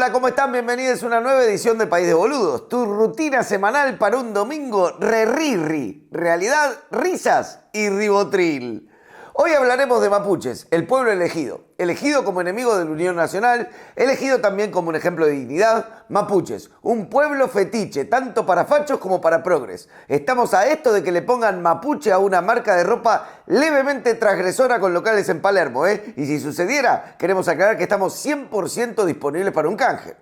Hola, ¿cómo están? Bienvenidos a una nueva edición de País de Boludos. Tu rutina semanal para un domingo re-rirri. Realidad, risas y ribotril. Hoy hablaremos de mapuches, el pueblo elegido. Elegido como enemigo de la Unión Nacional, elegido también como un ejemplo de dignidad. Mapuches, un pueblo fetiche, tanto para fachos como para progres. Estamos a esto de que le pongan mapuche a una marca de ropa levemente transgresora con locales en Palermo, ¿eh? Y si sucediera, queremos aclarar que estamos 100% disponibles para un canje.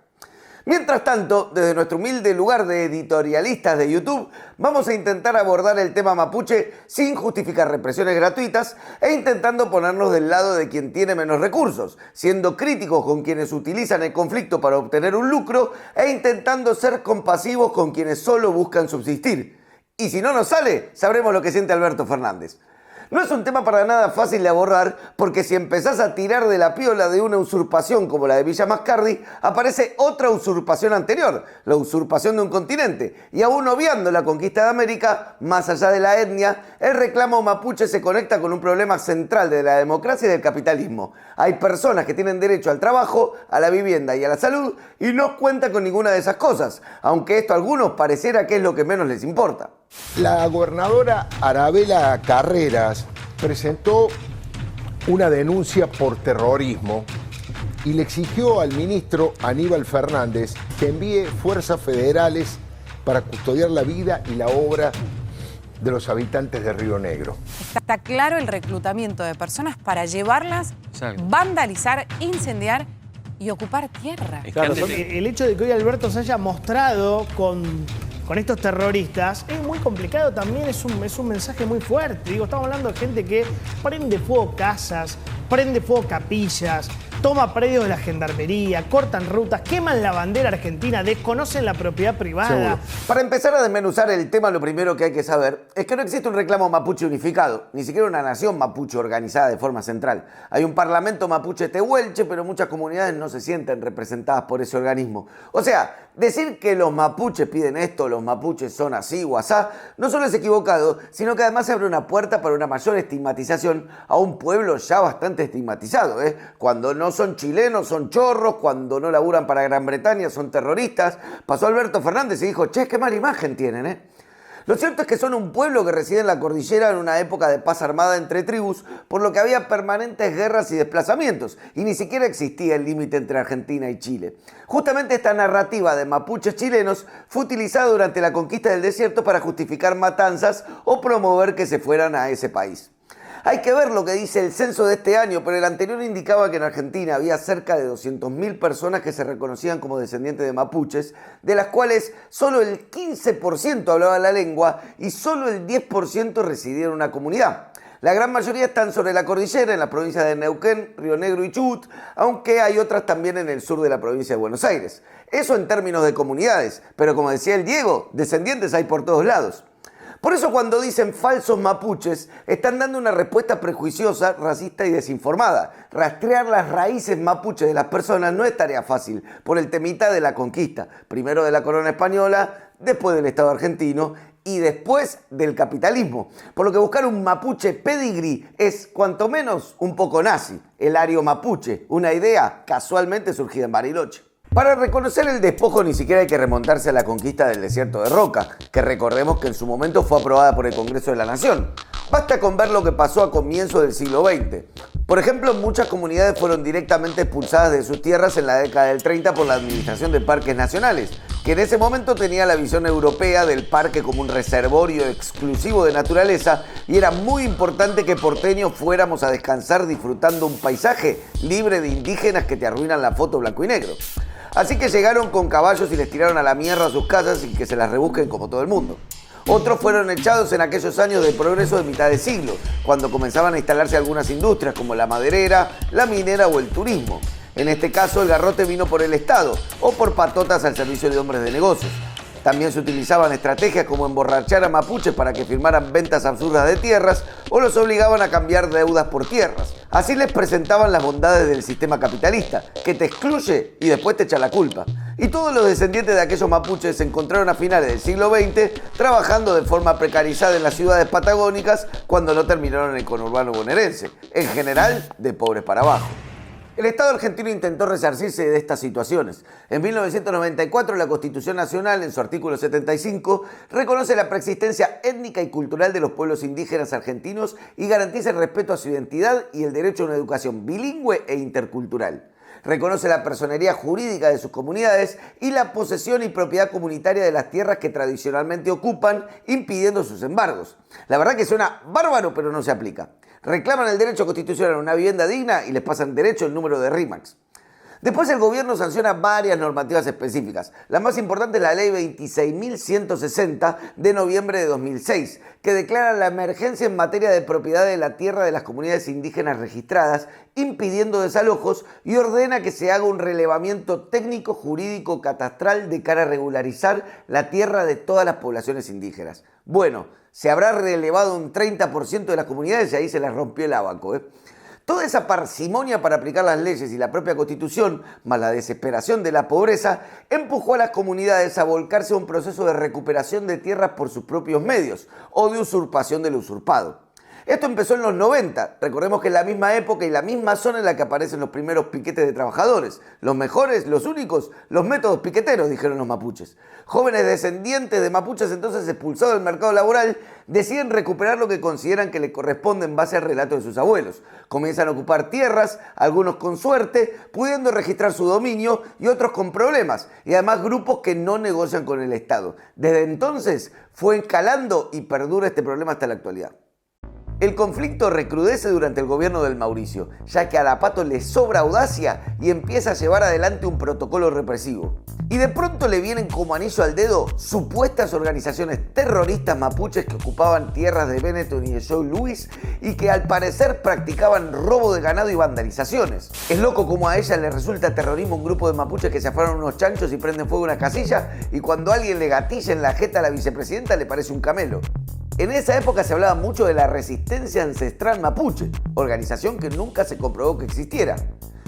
Mientras tanto, desde nuestro humilde lugar de editorialistas de YouTube, vamos a intentar abordar el tema mapuche sin justificar represiones gratuitas e intentando ponernos del lado de quien tiene menos recursos, siendo críticos con quienes utilizan el conflicto para obtener un lucro e intentando ser compasivos con quienes solo buscan subsistir. Y si no nos sale, sabremos lo que siente Alberto Fernández. No es un tema para nada fácil de abordar porque si empezás a tirar de la piola de una usurpación como la de Villa Mascardi, aparece otra usurpación anterior, la usurpación de un continente. Y aún obviando la conquista de América, más allá de la etnia, el reclamo mapuche se conecta con un problema central de la democracia y del capitalismo. Hay personas que tienen derecho al trabajo, a la vivienda y a la salud y no cuentan con ninguna de esas cosas, aunque esto a algunos pareciera que es lo que menos les importa. La gobernadora Arabela Carreras presentó una denuncia por terrorismo y le exigió al ministro Aníbal Fernández que envíe fuerzas federales para custodiar la vida y la obra de los habitantes de Río Negro. Está claro el reclutamiento de personas para llevarlas, vandalizar, incendiar y ocupar tierra. Claro, el hecho de que hoy Alberto se haya mostrado con estos terroristas es muy complicado también, es un mensaje muy fuerte. Digo, estamos hablando de gente que prende fuego casas, prende fuego capillas, toma predios de la gendarmería, cortan rutas, queman la bandera argentina, desconocen la propiedad privada. Seguro. Para empezar a desmenuzar el tema, lo primero que hay que saber es que no existe un reclamo mapuche unificado, ni siquiera una nación mapuche organizada de forma central. Hay un parlamento mapuche tehuelche, pero muchas comunidades no se sienten representadas por ese organismo. O sea, decir que los mapuches piden esto, los mapuches son así o asá, no solo es equivocado, sino que además se abre una puerta para una mayor estigmatización a un pueblo ya bastante estigmatizado, ¿eh? Cuando no son chilenos, son chorros, cuando no laburan para Gran Bretaña, son terroristas. Pasó Alberto Fernández y dijo, che, qué mala imagen tienen, ¿eh? Lo cierto es que son un pueblo que reside en la cordillera en una época de paz armada entre tribus, por lo que había permanentes guerras y desplazamientos, y ni siquiera existía el límite entre Argentina y Chile. Justamente esta narrativa de mapuches chilenos fue utilizada durante la conquista del desierto para justificar matanzas o promover que se fueran a ese país. Hay que ver lo que dice el censo de este año, pero el anterior indicaba que en Argentina había cerca de 200.000 personas que se reconocían como descendientes de mapuches, de las cuales solo el 15% hablaba la lengua y solo el 10% residía en una comunidad. La gran mayoría están sobre la cordillera, en las provincias de Neuquén, Río Negro y Chubut, aunque hay otras también en el sur de la provincia de Buenos Aires. Eso en términos de comunidades, pero como decía el Diego, descendientes hay por todos lados. Por eso cuando dicen falsos mapuches, están dando una respuesta prejuiciosa, racista y desinformada. Rastrear las raíces mapuches de las personas no es tarea fácil, por el temita de la conquista. Primero de la corona española, después del Estado argentino y después del capitalismo. Por lo que buscar un mapuche pedigrí es cuanto menos un poco nazi. El ario mapuche, una idea casualmente surgida en Bariloche. Para reconocer el despojo ni siquiera hay que remontarse a la conquista del desierto de Roca, que recordemos que en su momento fue aprobada por el Congreso de la Nación. Basta con ver lo que pasó a comienzos del siglo XX. Por ejemplo, muchas comunidades fueron directamente expulsadas de sus tierras en la década del 30 por la Administración de Parques Nacionales, que en ese momento tenía la visión europea del parque como un reservorio exclusivo de naturaleza y era muy importante que porteños fuéramos a descansar disfrutando un paisaje libre de indígenas que te arruinan la foto blanco y negro. Así que llegaron con caballos y les tiraron a la mierda a sus casas y que se las rebusquen como todo el mundo. Otros fueron echados en aquellos años de progreso de mitad de siglo, cuando comenzaban a instalarse algunas industrias como la maderera, la minera o el turismo. En este caso el garrote vino por el Estado o por patotas al servicio de hombres de negocios. También se utilizaban estrategias como emborrachar a mapuches para que firmaran ventas absurdas de tierras o los obligaban a cambiar deudas por tierras. Así les presentaban las bondades del sistema capitalista, que te excluye y después te echa la culpa. Y todos los descendientes de aquellos mapuches se encontraron a finales del siglo XX trabajando de forma precarizada en las ciudades patagónicas cuando no terminaron en el conurbano bonaerense, en general de pobres para abajo. El Estado argentino intentó resarcirse de estas situaciones. En 1994, la Constitución Nacional, en su artículo 75, reconoce la preexistencia étnica y cultural de los pueblos indígenas argentinos y garantiza el respeto a su identidad y el derecho a una educación bilingüe e intercultural. Reconoce la personería jurídica de sus comunidades y la posesión y propiedad comunitaria de las tierras que tradicionalmente ocupan, impidiendo sus embargos. La verdad que suena bárbaro, pero no se aplica. Reclaman el derecho constitucional a una vivienda digna y les pasan derecho el número de RIMAX. Después el gobierno sanciona varias normativas específicas. La más importante es la ley 26.160 de noviembre de 2006, que declara la emergencia en materia de propiedad de la tierra de las comunidades indígenas registradas, impidiendo desalojos y ordena que se haga un relevamiento técnico, jurídico, catastral de cara a regularizar la tierra de todas las poblaciones indígenas. Bueno, se habrá relevado un 30% de las comunidades y ahí se les rompió el abaco, Toda esa parsimonia para aplicar las leyes y la propia Constitución, más la desesperación de la pobreza, empujó a las comunidades a volcarse a un proceso de recuperación de tierras por sus propios medios o de usurpación del usurpado. Esto empezó en los 90, recordemos que en la misma época y la misma zona en la que aparecen los primeros piquetes de trabajadores. Los mejores, los únicos, los métodos piqueteros, dijeron los mapuches. Jóvenes descendientes de mapuches entonces expulsados del mercado laboral deciden recuperar lo que consideran que le corresponde en base al relato de sus abuelos. Comienzan a ocupar tierras, algunos con suerte, pudiendo registrar su dominio y otros con problemas. Y además grupos que no negocian con el Estado. Desde entonces fue escalando y perdura este problema hasta la actualidad. El conflicto recrudece durante el gobierno del Mauricio, ya que a la Pato le sobra audacia y empieza a llevar adelante un protocolo represivo. Y de pronto le vienen como anillo al dedo supuestas organizaciones terroristas mapuches que ocupaban tierras de Benetton y de Joe Louis y que al parecer practicaban robo de ganado y vandalizaciones. Es loco como a ella le resulta terrorismo un grupo de mapuches que se afanan unos chanchos y prenden fuego una casilla y cuando alguien le gatilla en la jeta a la vicepresidenta le parece un camelo. En esa época se hablaba mucho de la resistencia ancestral mapuche, organización que nunca se comprobó que existiera.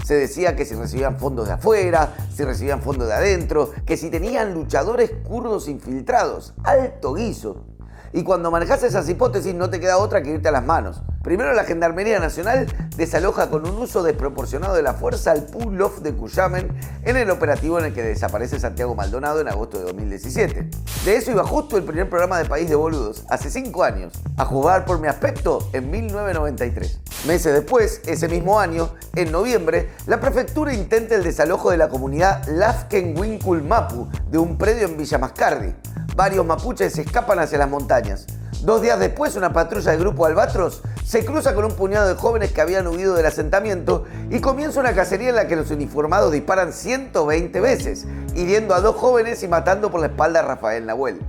Se decía que si recibían fondos de afuera, si recibían fondos de adentro, que si tenían luchadores kurdos infiltrados. Alto guiso. Y cuando manejas esas hipótesis no te queda otra que irte a las manos. Primero, la Gendarmería Nacional desaloja con un uso desproporcionado de la fuerza al pull-off de Cuyamen en el operativo en el que desaparece Santiago Maldonado en agosto de 2017. De eso iba justo el primer programa de País de Boludos, hace 5 años, a juzgar por mi aspecto en 1993. Meses después, ese mismo año, en noviembre, la prefectura intenta el desalojo de la comunidad Lafkenwinkul Mapu de un predio en Villa Mascardi. Varios mapuches se escapan hacia las montañas. 2 días después, una patrulla del grupo Albatros se cruza con un puñado de jóvenes que habían huido del asentamiento y comienza una cacería en la que los uniformados disparan 120 veces, hiriendo a 2 jóvenes y matando por la espalda a Rafael Nahuel.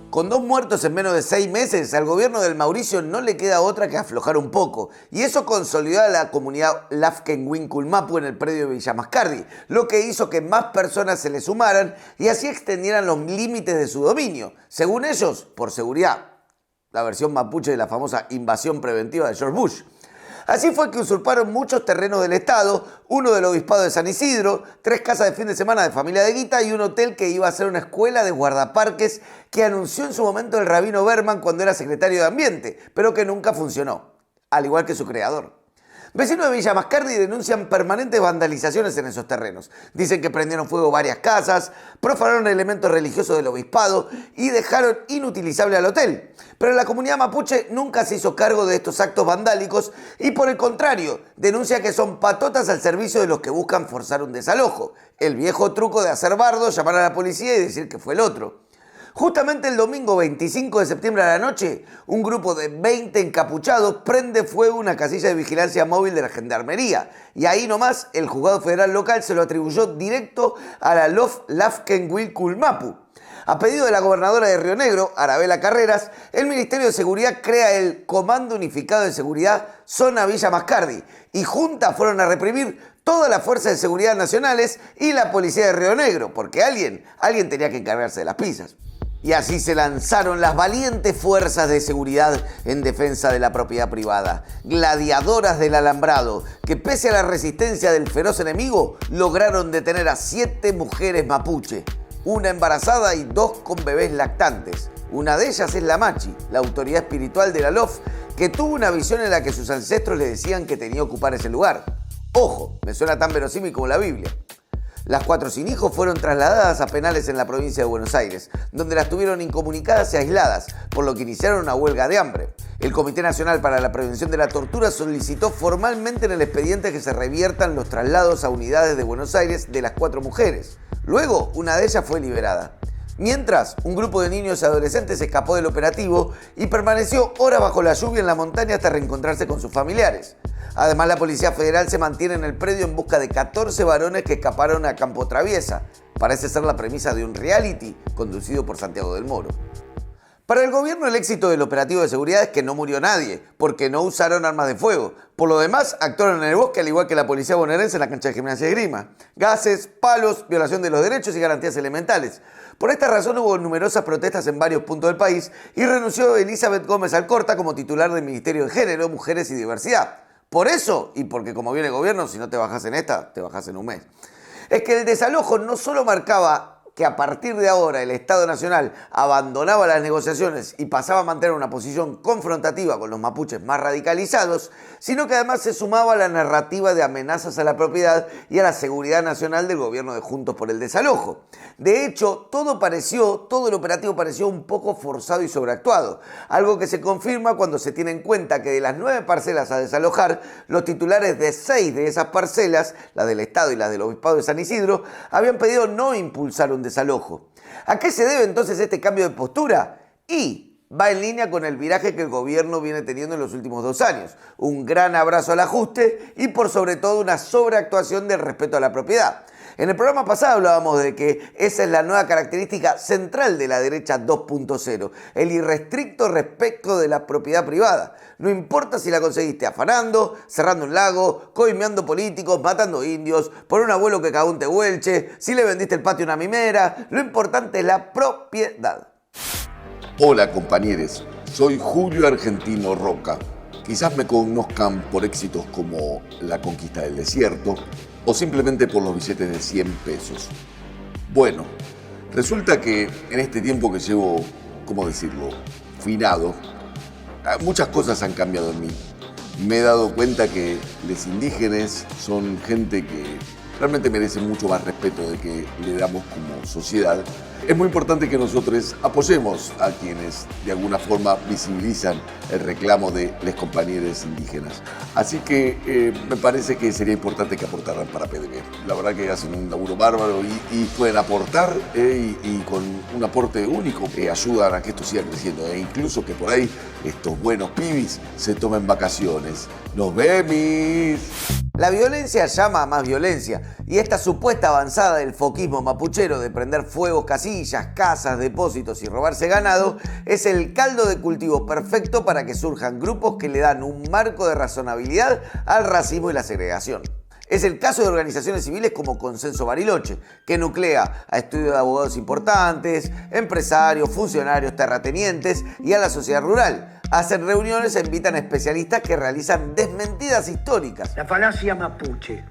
Con 2 muertos en menos de 6 meses, al gobierno del Mauricio no le queda otra que aflojar un poco. Y eso consolidó a la comunidad Lafkenwinkul Mapu en el predio de Villa Mascardi, lo que hizo que más personas se le sumaran y así extendieran los límites de su dominio. Según ellos, por seguridad. La versión mapuche de la famosa invasión preventiva de George Bush. Así fue que usurparon muchos terrenos del Estado, uno del Obispado de San Isidro, 3 casas de fin de semana de familia de Guita y un hotel que iba a ser una escuela de guardaparques que anunció en su momento el rabino Berman cuando era secretario de Ambiente, pero que nunca funcionó, al igual que su creador. Vecinos de Villa Mascardi denuncian permanentes vandalizaciones en esos terrenos. Dicen que prendieron fuego varias casas, profanaron elementos religiosos del obispado y dejaron inutilizable al hotel. Pero la comunidad mapuche nunca se hizo cargo de estos actos vandálicos y por el contrario, denuncia que son patotas al servicio de los que buscan forzar un desalojo. El viejo truco de hacer bardo, llamar a la policía y decir que fue el otro. Justamente el domingo 25 de septiembre a la noche, un grupo de 20 encapuchados prende fuego una casilla de vigilancia móvil de la Gendarmería. Y ahí nomás el juzgado federal local se lo atribuyó directo a la Lafkenwinkul Mapu. A pedido de la gobernadora de Río Negro, Arabela Carreras, el Ministerio de Seguridad crea el Comando Unificado de Seguridad Zona Villa Mascardi y juntas fueron a reprimir todas las fuerzas de seguridad nacionales y la policía de Río Negro, porque alguien tenía que encargarse de las pizzas. Y así se lanzaron las valientes fuerzas de seguridad en defensa de la propiedad privada, gladiadoras del alambrado, que pese a la resistencia del feroz enemigo, lograron detener a 7 mujeres mapuche, 1 embarazada y 2 con bebés lactantes. Una de ellas es la Machi, la autoridad espiritual de la LOF, que tuvo una visión en la que sus ancestros le decían que tenía que ocupar ese lugar. Ojo, me suena tan verosímil como la Biblia. Las 4 sin hijos fueron trasladadas a penales en la provincia de Buenos Aires, donde las tuvieron incomunicadas y aisladas, por lo que iniciaron una huelga de hambre. El Comité Nacional para la Prevención de la Tortura solicitó formalmente en el expediente que se reviertan los traslados a unidades de Buenos Aires de las 4 mujeres. Luego, una de ellas fue liberada. Mientras, un grupo de niños y adolescentes escapó del operativo y permaneció horas bajo la lluvia en la montaña hasta reencontrarse con sus familiares. Además, la Policía Federal se mantiene en el predio en busca de 14 varones que escaparon a Campo Traviesa. Parece ser la premisa de un reality conducido por Santiago del Moro. Para el gobierno, el éxito del operativo de seguridad es que no murió nadie, porque no usaron armas de fuego. Por lo demás, actuaron en el bosque al igual que la policía bonaerense en la cancha de gimnasia y esgrima. Gases, palos, violación de los derechos y garantías elementales. Por esta razón hubo numerosas protestas en varios puntos del país y renunció Elizabeth Gómez Alcorta como titular del Ministerio de Género, Mujeres y Diversidad. Por eso, y porque como viene el gobierno, si no te bajás en esta, te bajás en un mes. Es que el desalojo no solo marcaba que a partir de ahora el Estado Nacional abandonaba las negociaciones y pasaba a mantener una posición confrontativa con los mapuches más radicalizados, sino que además se sumaba a la narrativa de amenazas a la propiedad y a la seguridad nacional del gobierno de Juntos por el Desalojo. De hecho, todo el operativo pareció un poco forzado y sobreactuado, algo que se confirma cuando se tiene en cuenta que de las 9 parcelas a desalojar, los titulares de 6 de esas parcelas, las del Estado y las del Obispado de San Isidro, habían pedido no impulsar un desalojo. ¿A qué se debe entonces este cambio de postura? Y va en línea con el viraje que el gobierno viene teniendo en los últimos 2 años. Un gran abrazo al ajuste y por sobre todo una sobreactuación del respeto a la propiedad. En el programa pasado hablábamos de que esa es la nueva característica central de la derecha 2.0, el irrestricto respeto de la propiedad privada. No importa si la conseguiste afanando, cerrando un lago, coimeando políticos, matando indios, por un abuelo que cagó un tehuelche, si le vendiste el patio a una mimera, lo importante es la propiedad. Hola compañeros, soy Julio Argentino Roca. Quizás me conozcan por éxitos como La Conquista del Desierto o simplemente por los billetes de 100 pesos. Bueno, resulta que en este tiempo que llevo, ¿cómo decirlo?, finado, muchas cosas han cambiado en mí. Me he dado cuenta que los indígenas son gente que realmente merece mucho más respeto de que le damos como sociedad. Es muy importante que nosotros apoyemos a quienes de alguna forma visibilizan el reclamo de los compañeros indígenas. Así que me parece que sería importante que aportaran para PDB. La verdad que hacen un laburo bárbaro y pueden aportar y con un aporte único ayudan a que esto siga creciendo. E incluso que por ahí estos buenos pibis se tomen vacaciones. ¡Nos vemos! La violencia llama a más violencia y esta supuesta avanzada del foquismo mapuchero de prender fuegos casillas, casas, depósitos y robarse ganado es el caldo de cultivo perfecto para que surjan grupos que le dan un marco de razonabilidad al racismo y la segregación. Es el caso de organizaciones civiles como Consenso Bariloche, que nuclea a estudios de abogados importantes, empresarios, funcionarios, terratenientes y a la sociedad rural. Hacen reuniones e invitan a especialistas que realizan desmentidas históricas. La falacia mapuche.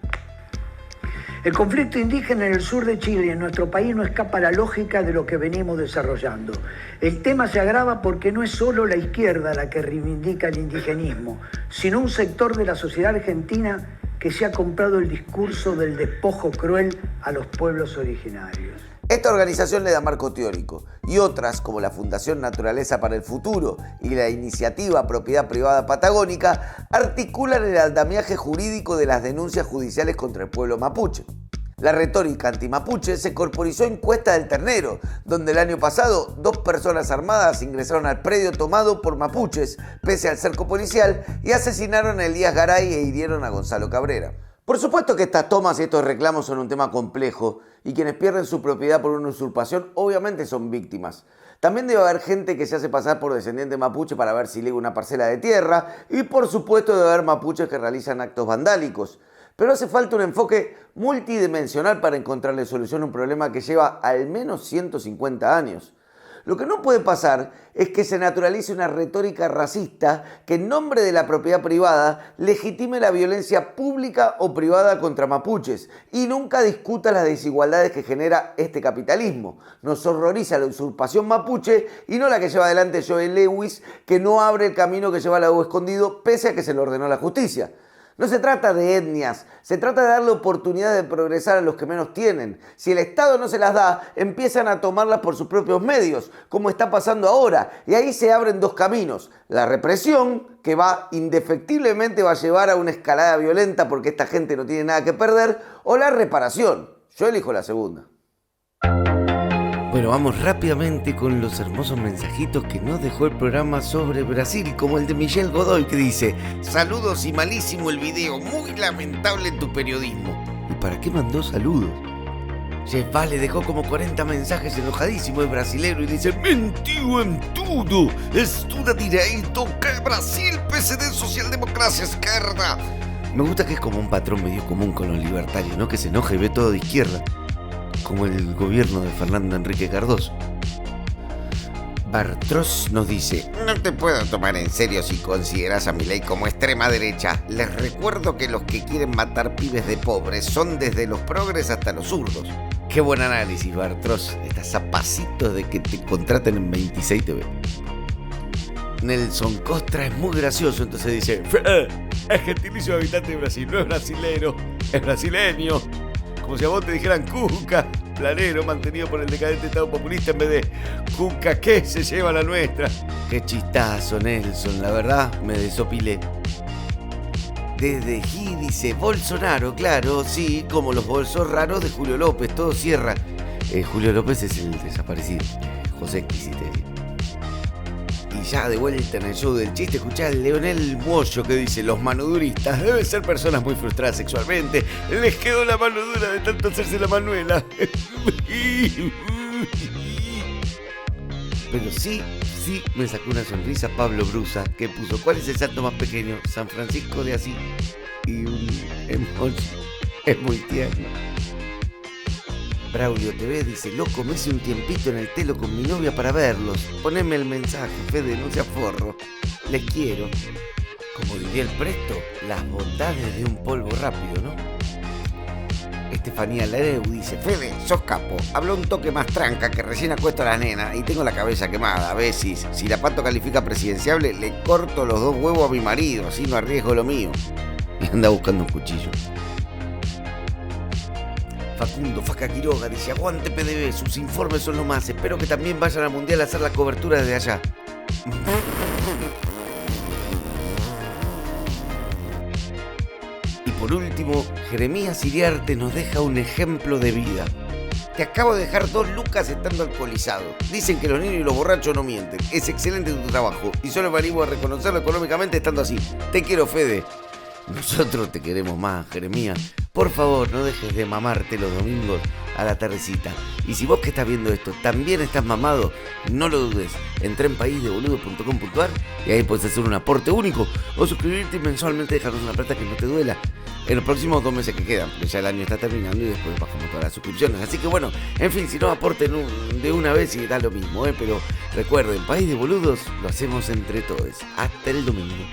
El conflicto indígena en el sur de Chile y en nuestro país no escapa a la lógica de lo que venimos desarrollando. El tema se agrava porque no es solo la izquierda la que reivindica el indigenismo, sino un sector de la sociedad argentina que se ha comprado el discurso del despojo cruel a los pueblos originarios. Esta organización le da marco teórico y otras, como la Fundación Naturaleza para el Futuro y la Iniciativa Propiedad Privada Patagónica, articulan el andamiaje jurídico de las denuncias judiciales contra el pueblo mapuche. La retórica antimapuche se corporizó en Cuesta del Ternero, donde el año pasado 2 personas armadas ingresaron al predio tomado por mapuches, pese al cerco policial, y asesinaron a Elías Garay e hirieron a Gonzalo Cabrera. Por supuesto que estas tomas y estos reclamos son un tema complejo y quienes pierden su propiedad por una usurpación obviamente son víctimas. También debe haber gente que se hace pasar por descendiente mapuche para ver si liga una parcela de tierra y por supuesto debe haber mapuches que realizan actos vandálicos. Pero hace falta un enfoque multidimensional para encontrarle solución a un problema que lleva al menos 150 años. Lo que no puede pasar es que se naturalice una retórica racista que en nombre de la propiedad privada legitime la violencia pública o privada contra mapuches y nunca discuta las desigualdades que genera este capitalismo. Nos horroriza la usurpación mapuche y no la que lleva adelante Joel Lewis, que no abre el camino que lleva al lago escondido pese a que se lo ordenó la justicia. No se trata de etnias, se trata de darle oportunidad de progresar a los que menos tienen. Si el Estado no se las da, empiezan a tomarlas por sus propios medios, como está pasando ahora. Y ahí se abren dos caminos. La represión, que indefectiblemente va a llevar a una escalada violenta porque esta gente no tiene nada que perder, o la reparación. Yo elijo la segunda. Bueno, vamos rápidamente con los hermosos mensajitos que nos dejó el programa sobre Brasil, como el de Michelle Godoy, que dice: saludos y malísimo el video, muy lamentable tu periodismo. ¿Y para qué mandó saludos? Jeff Vale dejó como 40 mensajes enojadísimo, es brasilero, y dice: mentiu en todo, estuda direito, que Brasil, PSD, socialdemocracia, izquierda. Me gusta que es como un patrón medio común con los libertarios, ¿no? Que se enoja y ve todo de izquierda, como el gobierno de Fernando Enrique Cardoso. Bartros nos dice: no te puedo tomar en serio si consideras a Milei como extrema derecha. Les recuerdo que los que quieren matar pibes de pobres son desde los progres hasta los zurdos. Qué buen análisis, Bartros. Estás a pasitos de que te contraten en 26 TV. Nelson Costra es muy gracioso, entonces dice: es gentilicio habitante de Brasil, no es brasilero, es brasileño. Como si a vos te dijeran Cuca, planero mantenido por el decadente Estado populista, en vez de Cuca, ¿qué se lleva la nuestra? Qué chistazo, Nelson, la verdad me desopilé. Desde G dice: Bolsonaro, claro, sí, como los bolsos raros de Julio López, todo cierra. Julio López es el desaparecido, José quisiste decir. Y ya de vuelta en el show del chiste, escuchá a Leonel Moyo que dice: los manoduristas deben ser personas muy frustradas sexualmente. Les quedó la mano dura de tanto hacerse la manuela. Pero sí me sacó una sonrisa Pablo Brusa, que puso: ¿cuál es el salto más pequeño? San Francisco de Asís. Y un emoji. Es muy tierno. Braulio TV dice: loco, me hice un tiempito en el telo con mi novia para verlos. Poneme el mensaje, Fede, no seas forro. Les quiero. Como diría el Presto, las bondades de un polvo rápido, ¿no? Estefanía Lareu dice: Fede, sos capo. Hablo un toque más tranca, que recién acuesto a la nena y tengo la cabeza quemada. A veces, si la Pato califica presidenciable, le corto los 2 huevos a mi marido, así no arriesgo lo mío. Y anda buscando un cuchillo. Facundo Faca Quiroga dice: aguante PDB, sus informes son lo más. Espero que también vayan al Mundial a hacer la cobertura desde allá. Y por último, Jeremías Iriarte nos deja un ejemplo de vida. Te acabo de dejar 2 lucas estando alcoholizado. Dicen que los niños y los borrachos no mienten. Es excelente tu trabajo y solo me animo a reconocerlo económicamente estando así. Te quiero, Fede. Nosotros te queremos más, Jeremías. Por favor, no dejes de mamarte los domingos a la tardecita. Y si vos que estás viendo esto también estás mamado, no lo dudes. Entrá en paisdeboludo.com.ar y ahí puedes hacer un aporte único o suscribirte y mensualmente dejarnos una plata que no te duela. En los próximos 2 meses que quedan, porque ya el año está terminando y después bajamos todas las suscripciones. Así que bueno, en fin, si no aporten de una vez y da lo mismo, Pero recuerden, País de Boludos lo hacemos entre todos. Hasta el domingo.